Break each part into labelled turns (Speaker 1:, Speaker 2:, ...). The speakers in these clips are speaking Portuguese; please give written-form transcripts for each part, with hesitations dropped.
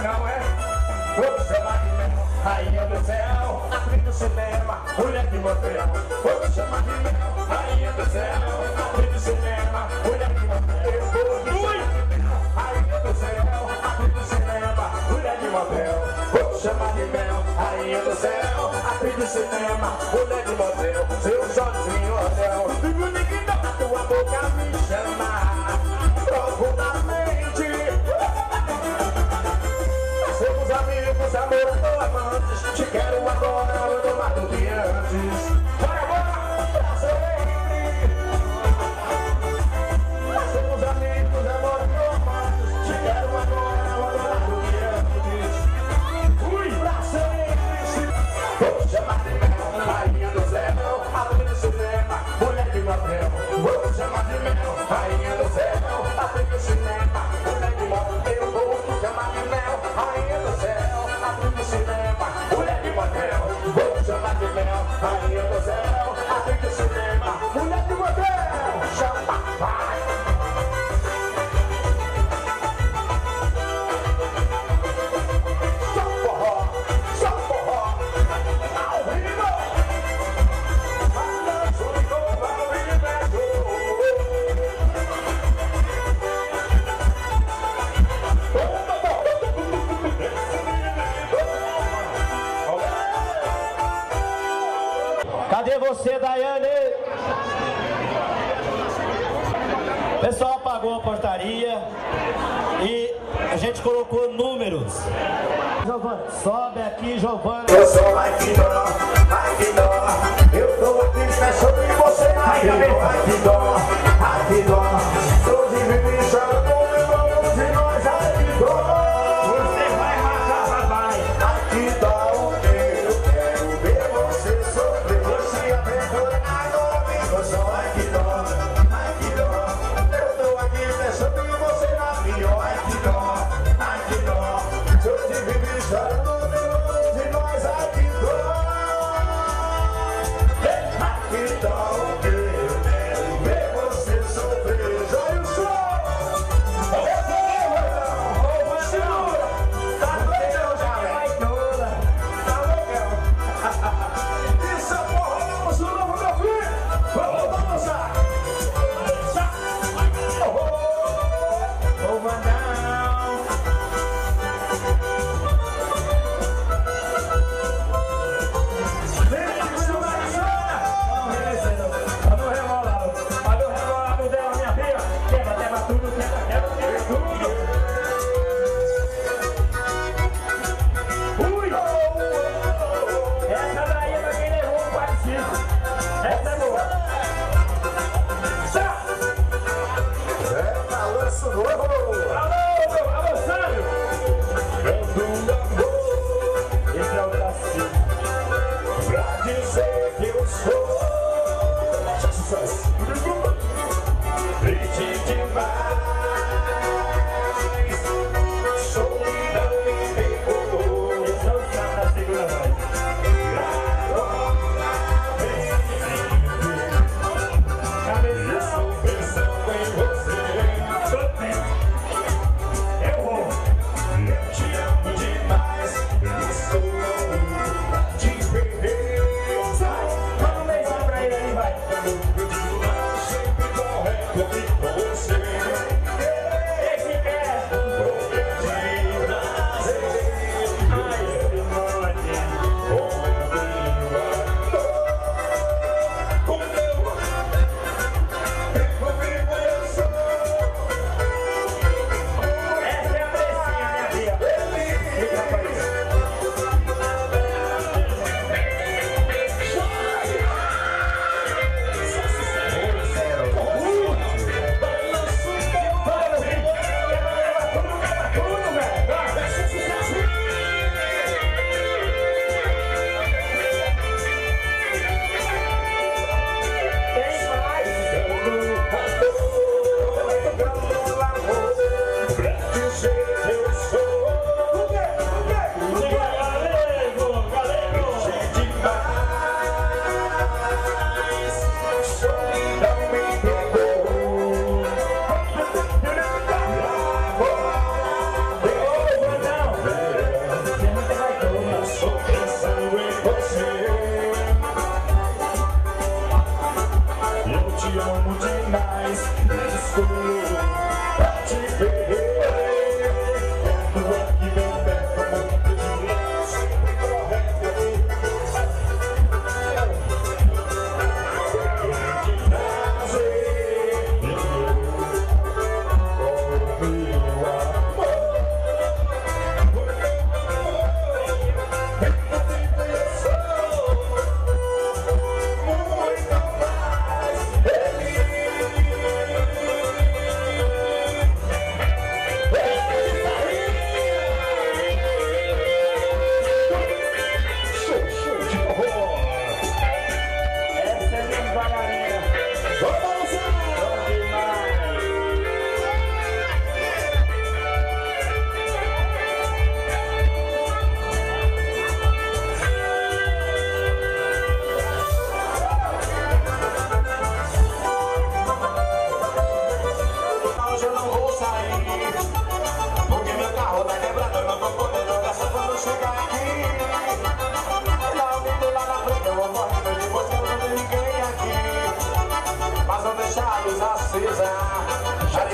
Speaker 1: Não é? Vou te chamar de mel, rainha do céu, atriz do cinema, mulher de motel. Vou te chamar de mel, rainha do céu, atriz do cinema, mulher de motel. Rainha do céu, atriz do cinema, mulher de motel. Vou te chamar de mel, rainha do céu, atriz do cinema, mulher de motel. Seus olhos em hotel, a tua boca me chama profundamente. Somos amigos, amor, amantes. Te quero agora, eu não mato que antes. Bora, bora, pra sempre. Somos amigos, amor, amantes. Te quero agora, eu não mato que antes. Fui pra sempre. Vou te chamar de mel, rainha do céu, atriz do cinema, mulher de motel. Vou te chamar de mel, rainha do céu, atriz do cinema, mulher de motel. Vou te chamar de mel, rainha do céu, atriz do cinema, mulher de motel. Vou te chamar de mel, rainha do céu, atriz do cinema, mulher de motel. Chama, vai. Só forró, só forró, ao vivo. Balanço de copa, ao vivo.
Speaker 2: Cadê você, Daiane? O pessoal apagou a portaria e a gente colocou números. Giovana, sobe aqui, Giovana.
Speaker 1: Eu sou ai que dó, eu tô aqui pensando em você. Ai que dó, tô de mim chorando, meu irmão, de nós, ai que dó. Você vai matar, vai. Ai que dó, eu quero ver você sofrer. Você aventurado, eu sou ai que dó, eu tô aqui pensando em você na pior. Ai que dó, tô de mim chorando.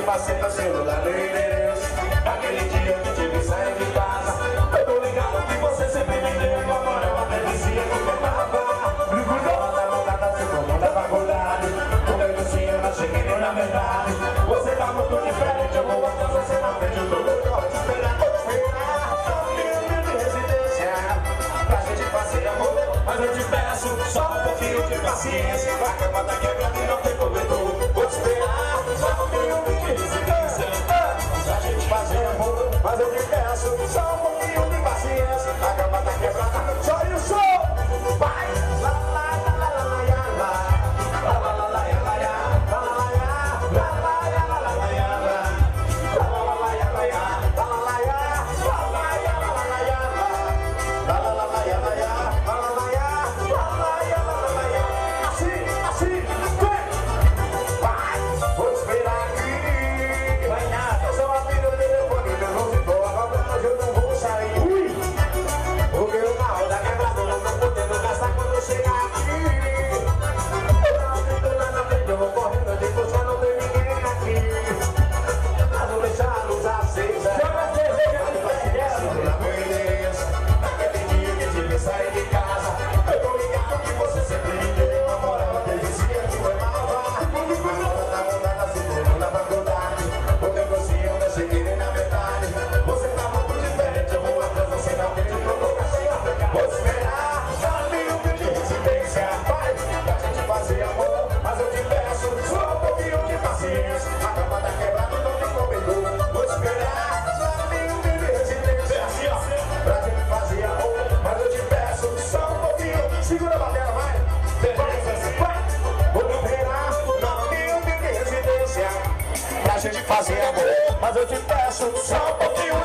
Speaker 1: de faceta, seu lugar no endereço. Aquele dia que tive sair de casa, eu tô ligado que você sempre me deu uma moral, até dizia que eu tava. Ela tá montada, se for da faculdade. Quando eu disse, eu não cheguei nem na verdade. Você tá muito diferente, eu vou atrás, você na frente, eu tô louco, te esperar, de residência, pra gente fazer amor. Mas eu te peço só um pouquinho de paciência. A cama tá quebrada e não tem cobertor. Vou te esperar só um pouquinho de residência, pra gente fazer amor. Mas eu te peço só um pouquinho de paciência. A cama tá quebrada, só isso. Vai! La la la la la la la la la la la la la fazer amor, mas eu te peço só um pouquinho